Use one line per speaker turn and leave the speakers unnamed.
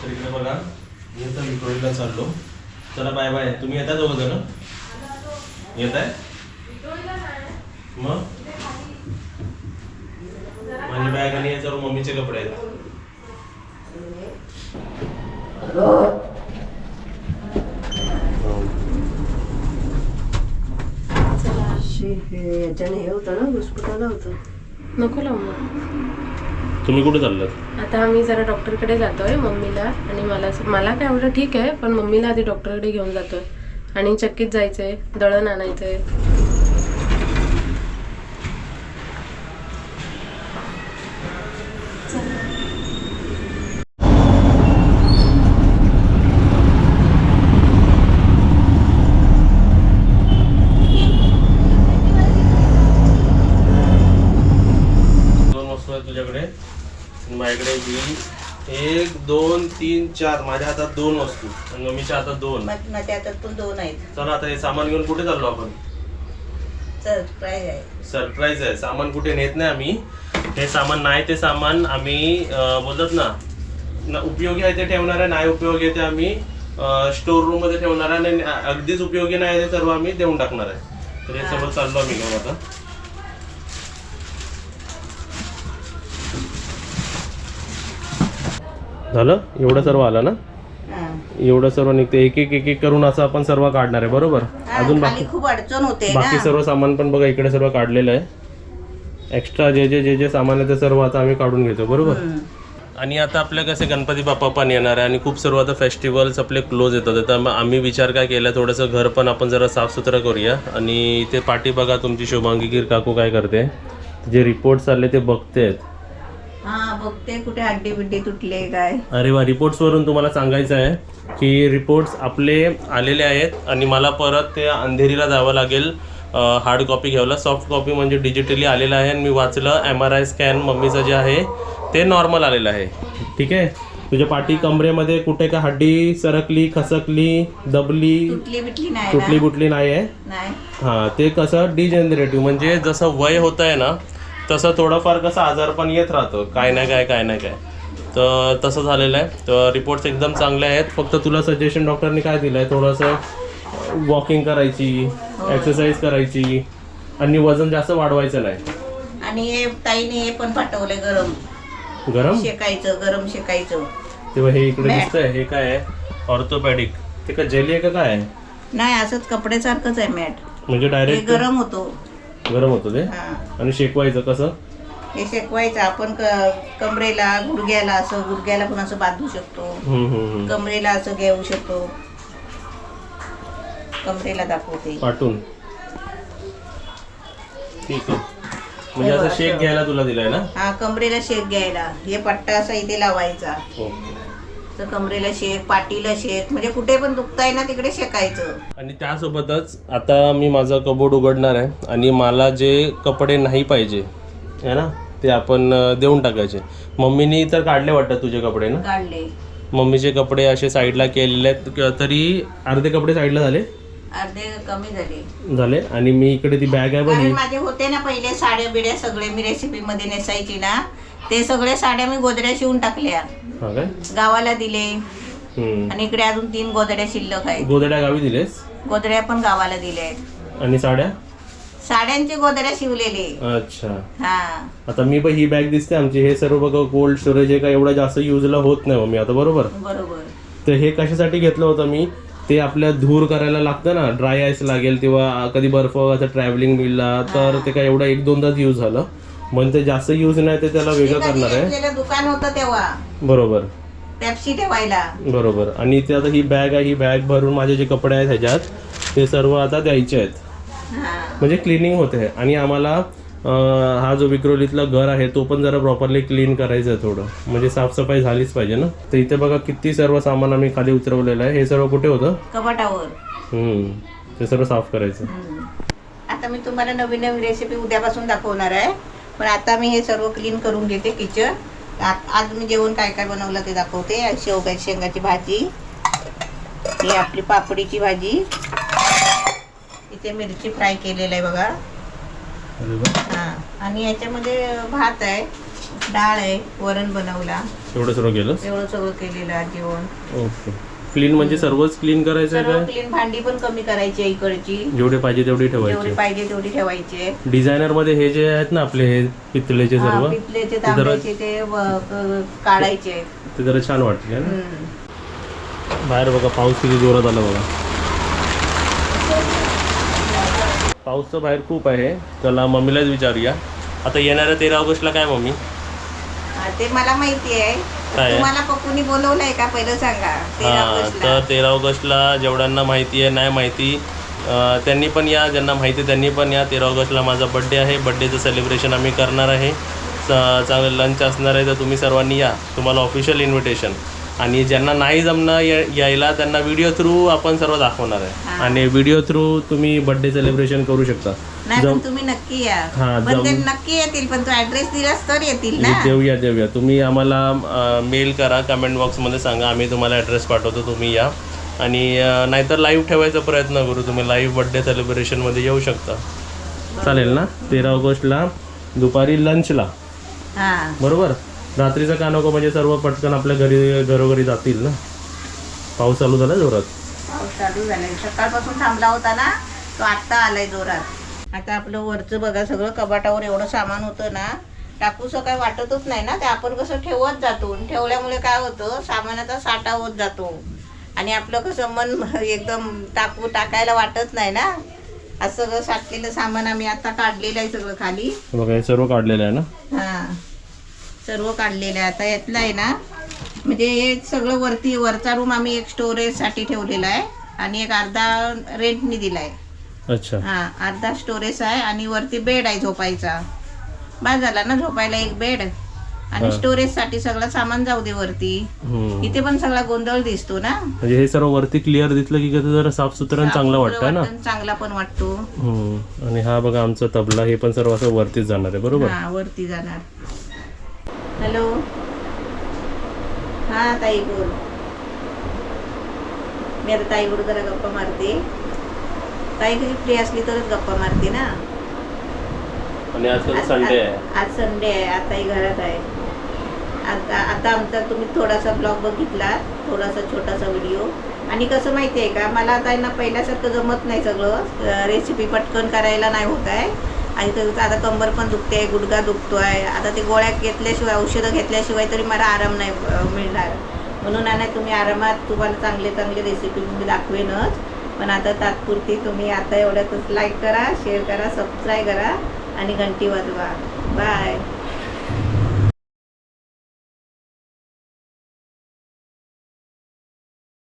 तर इकडे बघा मी आता विक्रोळीला चाललो. चला बाय बाय. तुम्ही येता दोघं जण? येत आहे मग माझी बॅग आणि याच्यावर मम्मीचे कपडे आहेत.
याच्याने हे होतं ना हॉस्पिटलला होतं.
नको लावू.
तुम्ही कुठे चाललात?
आता आम्ही जरा डॉक्टरकडे जातोय मम्मीला आणि मला काय एवढं ठीक आहे, पण मम्मीला आधी डॉक्टरकडे घेऊन जातोय आणि चक्कीत जायचंय, दळण आणायचंय.
तुझ्याकडे माझ्याकडे ही 1 2 3 4 माझ्या हातात 2 वस्तू आणि मम्मीच्या हातात 2.
माझ्या हातात पण 2 आहेत.
चला आता हे सामान घेऊन कुठे चाललो आपण?
सरप्राईज आहे.
सरप्राईज आहे. सामान कुठे नेत नाही आम्ही. हे सामान नाही ते सामान आम्ही बोलतात ना उपयोगी आहे ते ठेवणार आहे, नाही उपयोगी आहे ते आम्ही स्टोर रूम मध्ये ठेवणार आहे आणि अगदीच उपयोगी नाही ते सर्व आम्ही देऊन टाकणार आहे. तर हे सर्व चाललो आम्ही घेऊन आता. झालं एवढं सर्व आलं ना? एवढं सर्व निघते. एक एक करून असं आपण सर्व काढणार आहे बरोबर. अजून बाकी
खूप अडचण होते.
बाकी सर्व सामान पण बघा इकडे सर्व काढलेलं आहे. एक्स्ट्रा जे सामान आहे ते सर्व आता आम्ही काढून घेतो बरोबर. आणि आता आपल्या कसे गणपती बाप्पा पण येणार आहे आणि खूप सर्व आता फेस्टिवल्स आपले क्लोज येतात. तर आम्ही विचार काय केला थोडंसं घर पण आपण जरा साफसुथरं करूया. आणि इथे पाठी बघा तुमची शुभांगी गिर काकू काय करते, जे रिपोर्ट्स आले ते बघतेत.
हा बघते कुठे हड्डी बिड्डी तुटले काय.
अरे वा. रिपोर्ट्सवरून तुम्हाला सांगायचं आहे की रिपोर्ट्स आपले आलेले आहेत आणि मला परत ते अंधेरीला जावं लागेल हार्ड कॉपी घ्यायला. सॉफ्ट कॉपी म्हणजे डिजिटली आलेलं आहे आणि मी वाचलं MRI स्कॅन मम्मीचं जे आहे ते नॉर्मल आलेलं आहे. ठीक आहे. तुझ्या पाठी कमरेमध्ये कुठे का हड्डी सरकली खसकली दबली तुटली बुटली नाही आहे? हां ते कसं डिजेनरेटिव्ह म्हणजे जसं वय होतं आहे ना तसं थोडंफार कसं आजार पण येत राहतं काय नाही काय. तर तसं झालेलं आहे. तर रिपोर्ट्स एकदम चांगले आहेत. फक्त तुला सजेशन डॉक्टरनी काय दिलं आहे थोडंसं वॉकिंग करायची, एक्सरसाइज करायची आणि वजन जास्त वाढवायचं नाही.
आणि हे ताईने हे पण पाठवले गरम शेकायचं.
तेव्हा हे इकडे दिसतंय हे काय आहे? ऑर्थोपॅडिक. ते का जेली आहे का काय आहे?
नाही असंच कपड्यासारखंच आहे मॅट.
म्हणजे डायरेक्ट
गरम होतो
ते. आणि शेकवायचं कसं?
हे शेकवायचं आपण कमरेला गुडघ्याला पण असं बांधू शकतो. कमरेला असं घेऊ शकतो. कमरेला दाखवते
पाठून. ठीक आहे. म्हणजे असं शेक घ्यायला तुला दिलाय ना?
हा कमरेला शेक घ्यायला. हे पट्टा असा इथे लावायचा. तर कमरेला शेक, पाठीला शेक, म्हणजे कुठे पण दुखताय ना तिकडे शेकायचं.
आणि त्यासोबतच आता मी माझं कबोर्ड उघडणार आहे आणि मला जे कपडे नाही पाहिजे आहे ना ते आपण देऊन टाकायचे. मम्मीनी तर काढले वाटतं तुझे कपडे ना?
काढले.
मम्मीचे कपडे असे साईडला केलेले आहेत. तरी अर्धे कपडे साईडला झाले,
अर्धे कमी
झाले. आणि मी इकडे ती बॅग आहे बघ.
माझे होते ना पहिले साड्या बिड्या सगळे मी रेसिपी मध्ये नेसायची ना ते सगळे साड्या मी गोदड्या शिवून टाकल्या. गावाला दिले. आणि इकडे अजून 3 गोदड्या शिल्लक आहेत.
गोदड्या गावी दिलेस?
गोदड्या पण गावाला दिल्या आहेत.
आणि
साड्यांची गोदड्या शिवलेले.
अच्छा.
हा
आता मी ही बॅग दिसते आमची. हे सर्व बघा कोल्ड स्टोरेज आहे का एवढा जास्त युजला होत नाही मम्मी आता बरोबर. तर हे कशासाठी घेतलं होतं मी ते आपल्या धूर करायला लागतं ना, ड्राय आईस लागेल तेव्हा कधी बर्फ असं ट्रॅव्हलिंग मिळला तर ते काय एवढं 1-2दाच यूज झालं. म्हणजे ते जास्त यूज नाही ते त्याला वेगळं करणार आहे.
दुकान होतं तेव्हा
बरोबर
पेप्सी ठेवायला
बरोबर. आणि ते आता ही बॅग आहे. ही बॅग भरून माझे जे कपडे आहेत ह्याच्यात ते सर्व आता द्यायचे आहेत. म्हणजे क्लिनिंग होते. आणि आम्हाला हा जो विक्रोलीतला घर आहे तो पण जरा प्रॉपरली क्लीन करायचं आहे थोडं. म्हणजे साफसफाई झालीच पाहिजे ना. तर इथे बघा किती सर्व सामान आम्ही खाली उतरवलेलं आहे. हे सर्व कुठे होतं?
कपाटावर.
ते सर्व साफ करायचं.
आता मी तुम्हाला नवीन रेसिपी उद्यापासून दाखवणार आहे. पण आता मी हे सर्व क्लीन करून घेते किचन. आज मी जेवण काय काय बनवलं ते दाखवते. शेवग्याची शेंगाची भाजी, ही आपली पापडीची भाजी, इथे मिरची फ्राय केलेलं आहे बघा. आणि याच्यामध्ये भात आहे. डाळ आहे, वरण बनवला,
एवढं सर्व केलं.
एवढं सगळं केलेलं आहे जेवण.
ओके. क्लीन म्हणजे सर्वच क्लीन करायचं आहे
सर्व
काय?
क्लीन, भांडी पण कमी करायची आहे इकडची,
जेवढे पाहिजे तेवढी
जेवढी
ठेवायची.
पाहिजे तेवढी ठेवायची.
डिझायनर मध्ये हे जे आहेत ना आपले हे पितळेचे सर्व,
पितलेचे तांब्याचे ते काढायचे.
ते जरा छान वाटते ना. बाहेर बघा पाऊस किती जोरात आला बघा. पाऊस तर बाहेर खूप आहे. चला मम्मीलाच विचारूया. आता येणाऱ्या 13 ऑगस्टला काय मम्मी?
ते मला माहिती आहे.
काय?
तुम्हाला पप्पूनी बोलवलंय का पहिलं सांगा. 13
हां,
ऑगस्टला.
तर 13 ऑगस्टला जेवढ्यांना माहिती आहे, नाही माहिती त्यांनी पण या, ज्यांना माहिती आहे त्यांनी पण या. 13 ऑगस्टला माझा बड्डे आहे. बड्डेचं सेलिब्रेशन आम्ही करणार आहे. चांगलं लंच असणार आहे, तर तुम्ही सर्वांनी या. तुम्हाला ऑफिशियल इन्व्हिटेशन. आणि ज्यांना नाही जमणं यायला त्यांना व्हिडिओ थ्रू आपण सर्व दाखवणार आहे. आणि व्हिडिओ थ्रू तुम्ही बड्डे सेलिब्रेशन करू शकता.
नाही पण तुम्ही नक्की या.
हां,
पण ते नक्की येतील, पण तू ऍड्रेस दिलास तर येतील ना.
देऊया. तुम्ही आम्हाला मेल करा, कमेंट बॉक्समध्ये सांगा, आम्ही तुम्हाला ॲड्रेस पाठवतो, तुम्ही या. आणि नाहीतर लाईव्ह ठेवायचा प्रयत्न करू. तुम्ही लाईव्ह बड्डे सेलिब्रेशनमध्ये येऊ शकता. चालेल ना? 13 ऑगस्टला दुपारी लंचला.
हां,
बरोबर. रात्रीचं का नको, म्हणजे सर्व पटकन आपल्या घरोघरी जातील ना. पाऊस चालू झाला जोरात.
पाऊस चालू झालाय. सकाळपासून थांबला होता ना, तो आत्ता आलाय जोरात. आता आपलं वरचं बघा, सगळं कपाटावर एवढं सामान होतं ना, टाकूसं काय वाटतच नाही ना. ते आपण कसं ठेवत जातो, ठेवल्यामुळे काय होतं, सामानाचा साठा होत जातो. आणि आपलं कसं मन एकदम टाकायला वाटत नाही ना. असं सगळं साठलेलं सामान आम्ही आता काढलेलं आहे सगळं खाली.
बघा हे सर्व काढलेलं आहे ना.
हां, सर्व काढलेलं आहे. आता यातलं आहे ना, म्हणजे हे सगळं वरचा रूम आम्ही एक स्टोरेजसाठी ठेवलेला आहे आणि एक अर्धा रेंटनी दिलाय.
अच्छा.
हां, अर्धा स्टोरेज आहे आणि वरती बेड आहे झोपायचा. बस झाला ना, झोपायला एक बेड आणि स्टोरेजसाठी सगळं सामान जाऊ दे वरती. इथे पण सगळा गोंधळ दिसतो ना.
म्हणजे हे सर्व वरती क्लिअर दिसलं की कसं जरा साफसुथरं चांगलं वाटतं ना.
चांगला पण वाटतो.
आणि हा बघा आमचा तबला, हे पण सर्व असं वरतीच जाणार आहे. बरोबर.
हां, वरती जाणार. हॅलो. हां ताई बोल. मी आता ताईकडे जरा गप्पा मारते. ताई कधी फ्री असली तरच गप्पा मारते ना.
आणि आज संडे आहे.
आज संडे आहे. आताही घरात आहे. आता आमचा तुम्ही थोडासा ब्लॉग बघितला, थोडासा छोटासा व्हिडिओ. आणि कसं माहिती आहे का, मला आता ना पहिल्यासारखं जमत नाही सगळं. रेसिपी पटकन करायला नाही होत आहे. आणि आता कंबर पण दुखते, गुडघा दुखतो आहे. आता ते गोळ्या घेतल्याशिवाय, औषधं घेतल्याशिवाय तरी मला आराम नाही मिळणार. म्हणून नाही, तुम्ही आरामात, तुम्हाला चांगले रेसिपी मी दाखवेनच. पण आता तात्पुरती तुम्ही आता एवढ्यातच लाईक करा, शेअर करा, सबस्क्राईब करा आणि घंटी वाजवा. बाय.